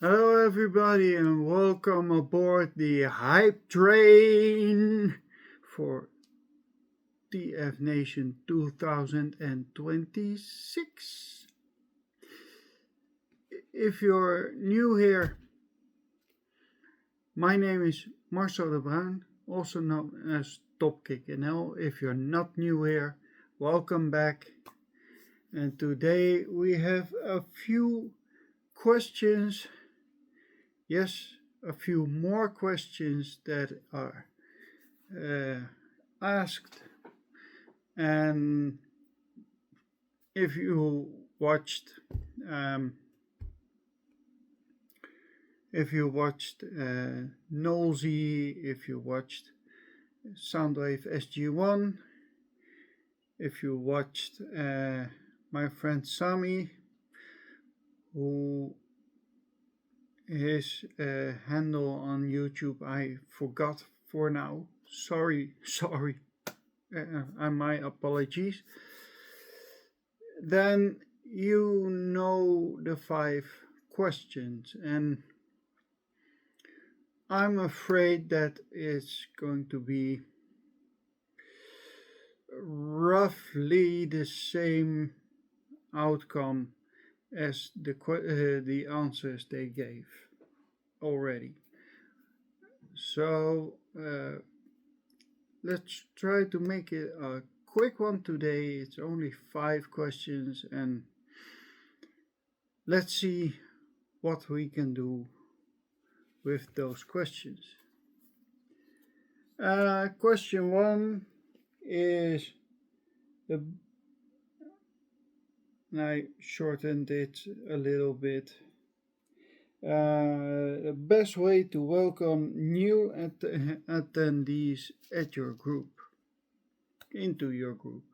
Hello, everybody, and welcome aboard the Hype Train for TFNation 2026. If you're new here, my name is Marcel de Bruin, also known as Topkick NL. If you're not new here, welcome back. And today we have a few questions. Yes, a few more questions that are asked. And if you watched Nolsey, if you watched Soundwave SG1, if you watched my friend Sami, who his handle on YouTube I forgot for now. Sorry. My apologies. Then you know the 5 questions, and I'm afraid that it's going to be roughly the same outcome as the answers they gave already. So let's try to make it a quick one today. It's only 5 questions, and let's see what we can do with those questions. Question 1 is I shortened it a little bit. The best way to welcome new attendees at your group, into your group.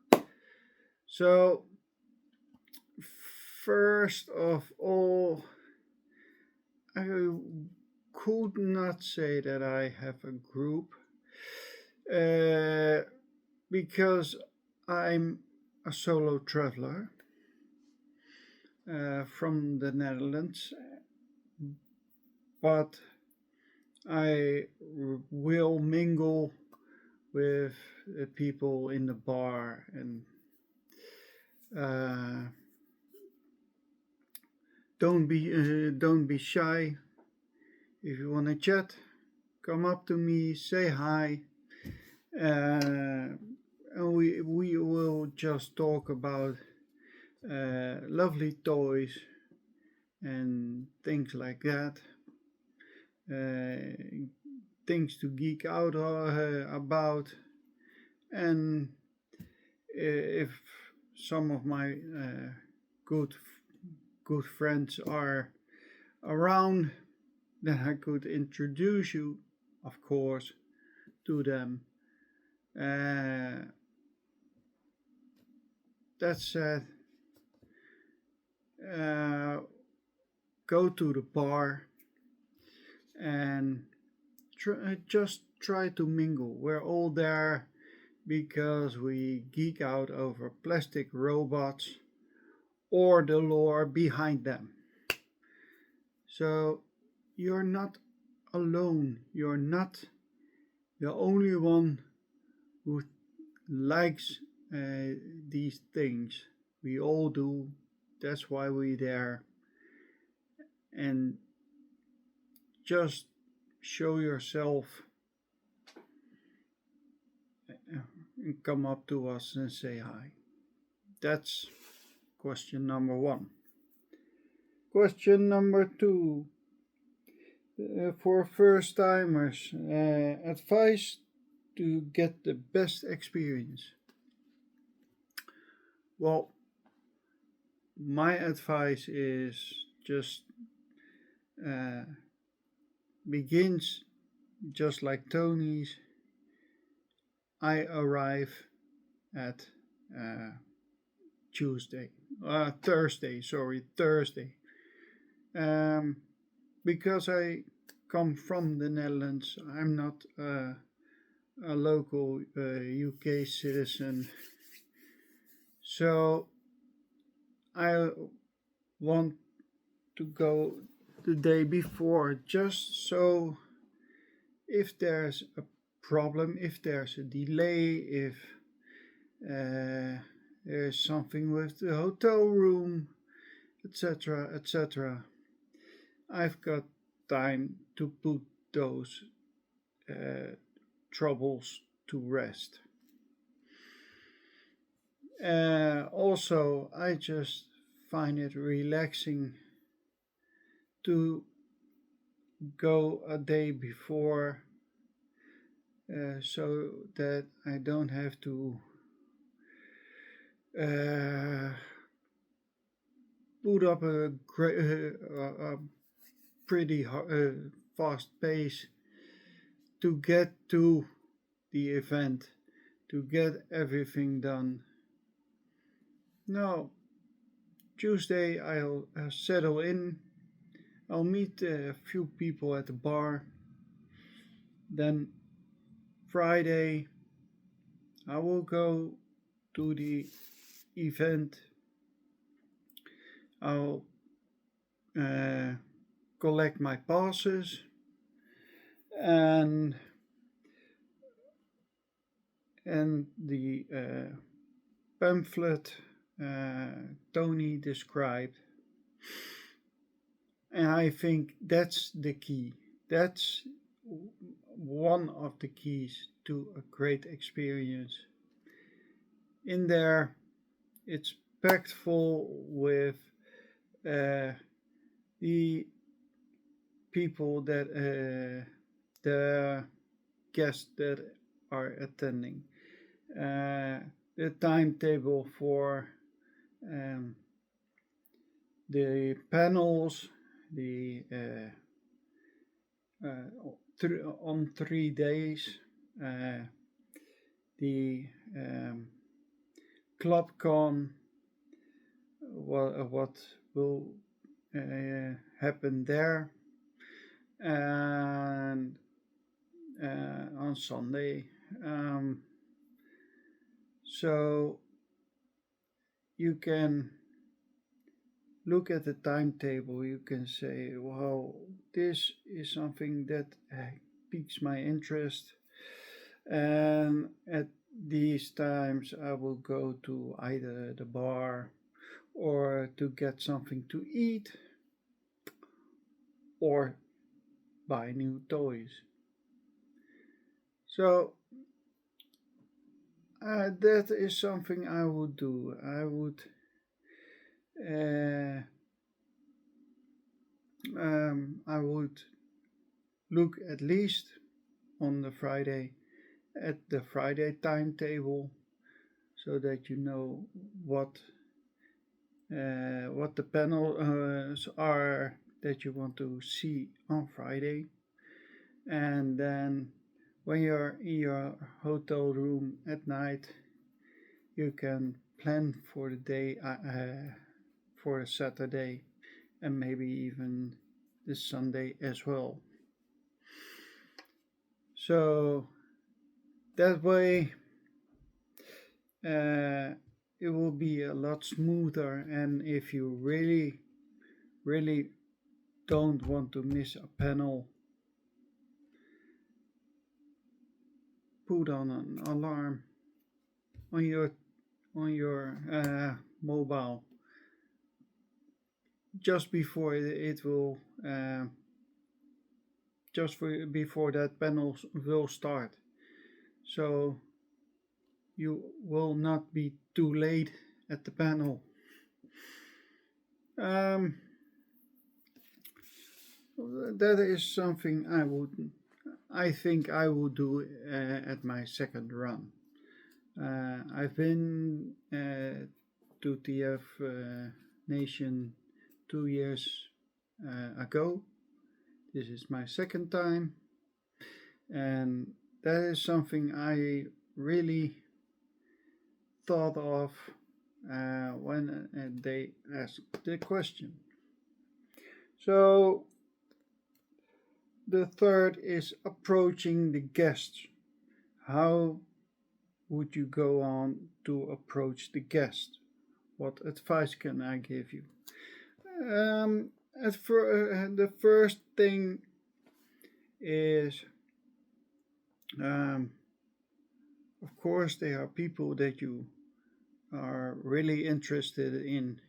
So, first of all, I could not say that I have a group because I'm a solo traveler from the Netherlands, but I will mingle with people in the bar, and don't be shy. If you want to chat, come up to me, say hi, and we will just talk about lovely toys and things like that. Things to geek out about, and if some of my good friends are around, then I could introduce you, of course, to them. That said, go to the bar and just try to mingle. We're all there because we geek out over plastic robots or the lore behind them. So you're not alone. You're not the only one who likes these things. We all do. That's why we're there. And just show yourself and come up to us and say hi. That's question number 1. Question number 2. For first timers, advice to get the best experience. Well, my advice is just begins just like Tony's. I arrive at Thursday. Because I come from the Netherlands, I'm not a local UK citizen. So I want to go the day before, just so if there's a problem, if there's a delay, if there's something with the hotel room, etc., etc., I've got time to put those troubles to rest. Also, I just find it relaxing to go a day before so that I don't have to put up a pretty fast pace to get to the event, to get everything done. Now, Tuesday I'll settle in. I'll meet a few people at the bar. Then Friday I will go to the event. I'll collect my passes and the pamphlet Tony described. And I think that's the key. That's one of the keys to a great experience. In there, it's packed full with the people that the guests that are attending. The timetable for the panels, the on 3 days, the ClubCon, what will happen there, and on Sunday. So you can look at the timetable, you can say, wow, this is something that piques my interest, and at these times I will go to either the bar or to get something to eat or buy new toys. So that is something I would do. I would look at least on the Friday at the Friday timetable, so that you know what the panels are that you want to see on Friday, and then when you're in your hotel room at night, you can plan for the day, for a Saturday, and maybe even the Sunday as well. So that way it will be a lot smoother, and if you really don't want to miss a panel, put on an alarm on your mobile just before it will before that panel will start, so you will not be too late at the panel. That is something I think I would do at my second run. I've been to TFNation 2 years ago. This is my second time, and that is something I really thought of when they asked the question. So the third is approaching the guests. How would you go on to approach the guest? What advice can I give you? The first thing is, um, of course, there are people that you are really interested in,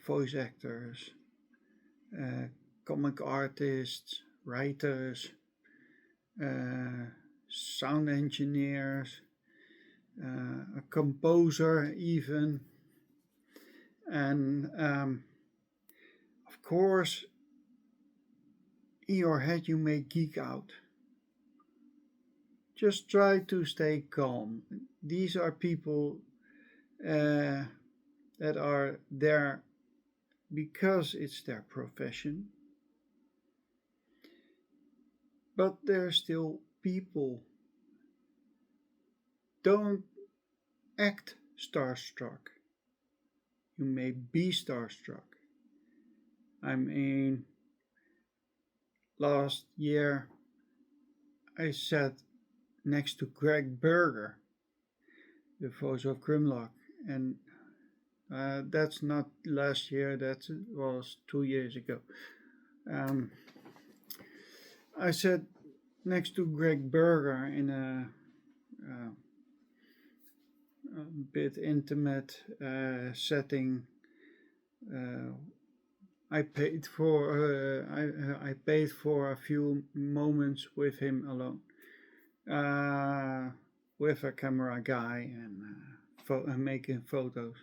voice actors, uh, comic artists, writers, uh, sound engineers, a composer, even. And of course, in your head, you may geek out. Just try to stay calm. These are people uh, that are there because it's their profession, but they're still people. Don't act starstruck. You may be starstruck. I mean, last year I sat next to Greg Berger, the voice of Grimlock, and that's not last year, that was 2 years ago. Um, I sat next to Greg Berger in a bit intimate setting. Uh, I paid for I paid for a few moments with him alone, with a camera guy and making photos.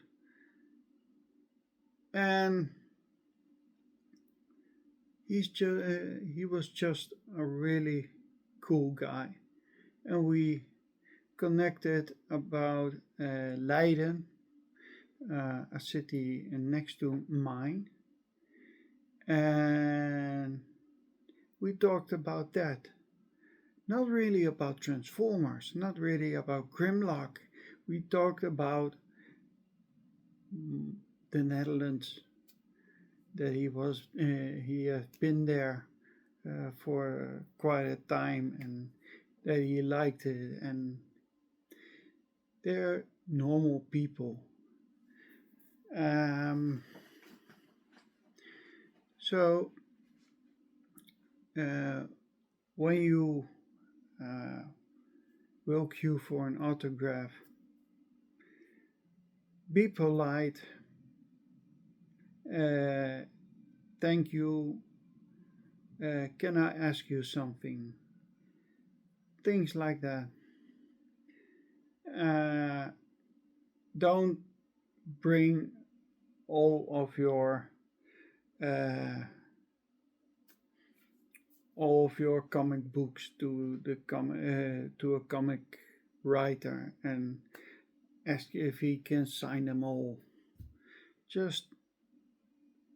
And he was just a really cool guy, and we connected about Leiden, a city next to mine, and we talked about that. Not really about Transformers, not really about Grimlock. We talked about the Netherlands, that he has been there for quite a time, and that he liked it, and they're normal people. Um, so when you will queue for an autograph, be polite. Thank you. Can I ask you something? Things like that. Uh, don't bring uh, all of your comic books to a comic writer and ask if he can sign them all. Just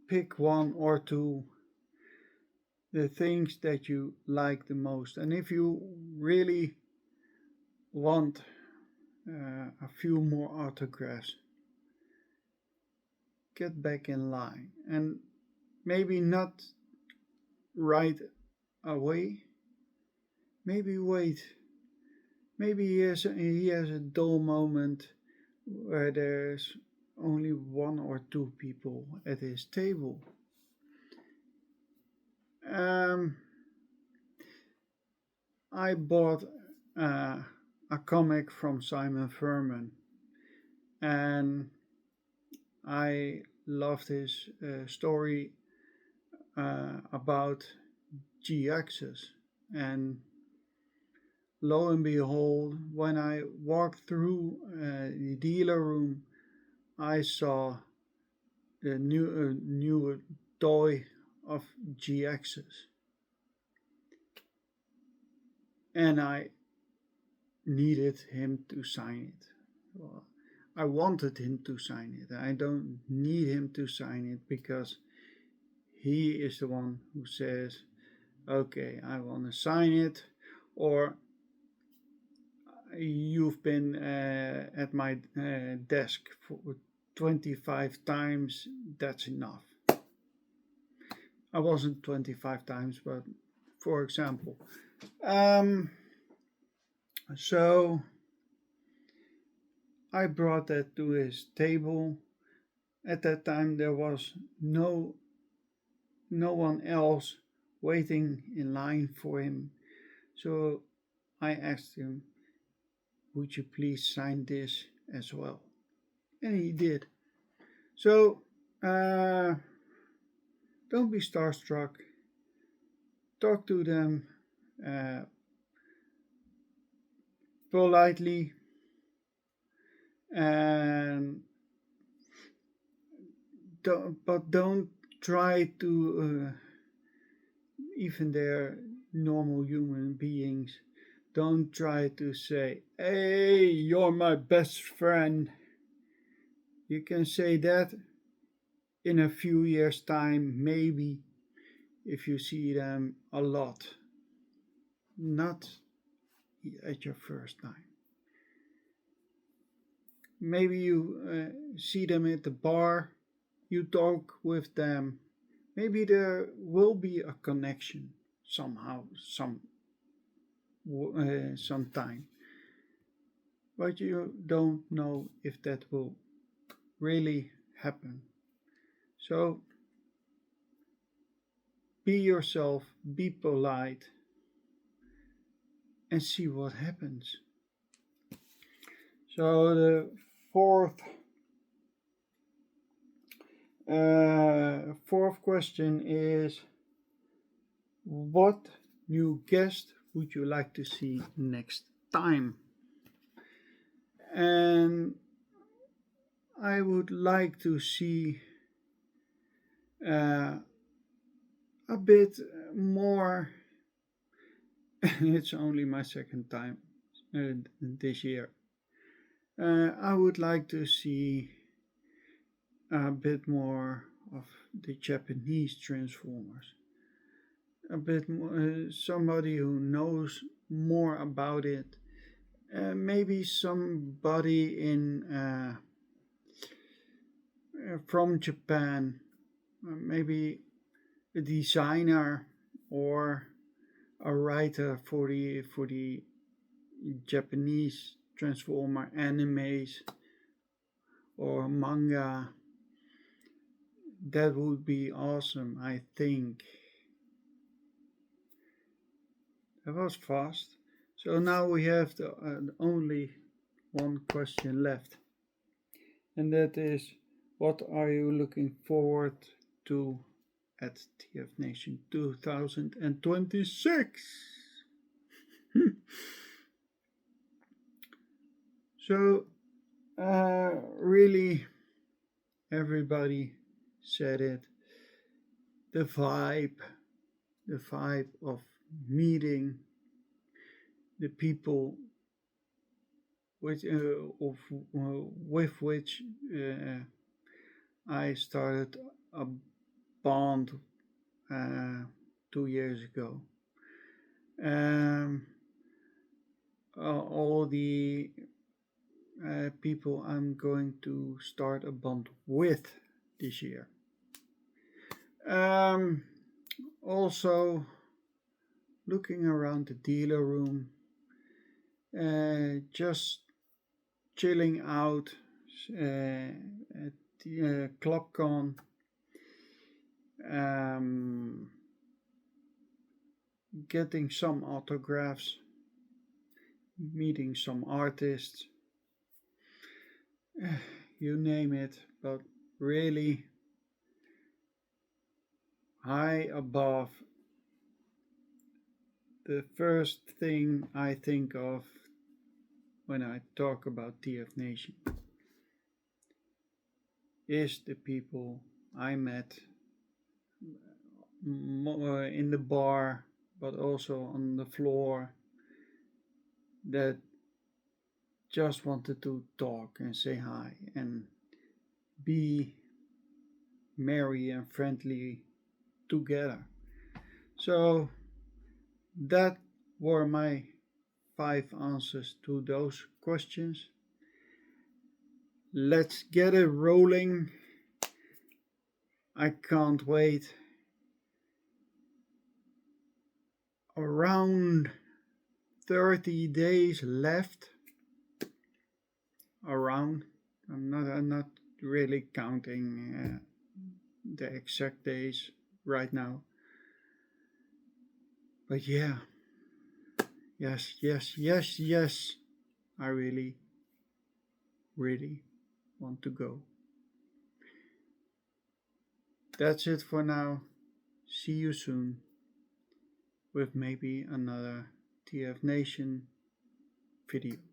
pick one or two, the things that you like the most, and if you really want a few more autographs, get back in line, and maybe not right away. Maybe wait. Maybe he has a dull moment where there's only one or two people at his table. I bought a comic from Simon Furman, and I loved his story about G-axis. And lo and behold, when I walked through the dealer room, I saw the new toy of G-axis, and I needed him to sign it. Well, I wanted him to sign it. I don't need him to sign it because he is the one who says, okay, I want to sign it, or you've been at my desk for 25 times, that's enough. I wasn't 25 times, but for example. So I brought that to his table. At that time, there was no no one else waiting in line for him. So I asked him, would you please sign this as well? And he did. So don't be starstruck. Talk to them uh, politely, and don't try to even they're normal human beings. Don't try to say, "Hey, you're my best friend." You can say that in a few years' time, maybe, if you see them a lot, not at your first time. Maybe you see them at the bar, you talk with them. Maybe there will be a connection somehow, sometime, but you don't know if that will really happen. So be yourself, be polite, and see what happens. So the fourth question is, what new guest would you like to see next time? And I would like to see a bit more. It's only my second time this year. I would like to see a bit more of the Japanese Transformers. A bit more, somebody who knows more about it. Maybe somebody in from Japan, maybe a designer or a writer for the Japanese Transformer animes or manga. That would be awesome, I think. That was fast. So now we have the only one question left, and that is, what are you looking forward to at TFNation 2026? So, really, everybody said it. The vibe of meeting the people with which I started a bond 2 years ago. All the people I'm going to start a bond with this year. Also, looking around the dealer room, just chilling out at the ClubCon, getting some autographs, meeting some artists, you name it, but really high above, the first thing I think of when I talk about TFNation is the people I met in the bar, but also on the floor, that just wanted to talk and say hi and be merry and friendly together. So that were my 5 answers to those questions. Let's get it rolling. I can't wait. Around 30 days left. Around. I'm not really counting the exact days, right now. But yeah, yes, I really, really want to go. That's it for now. See you soon with maybe another TF Nation video.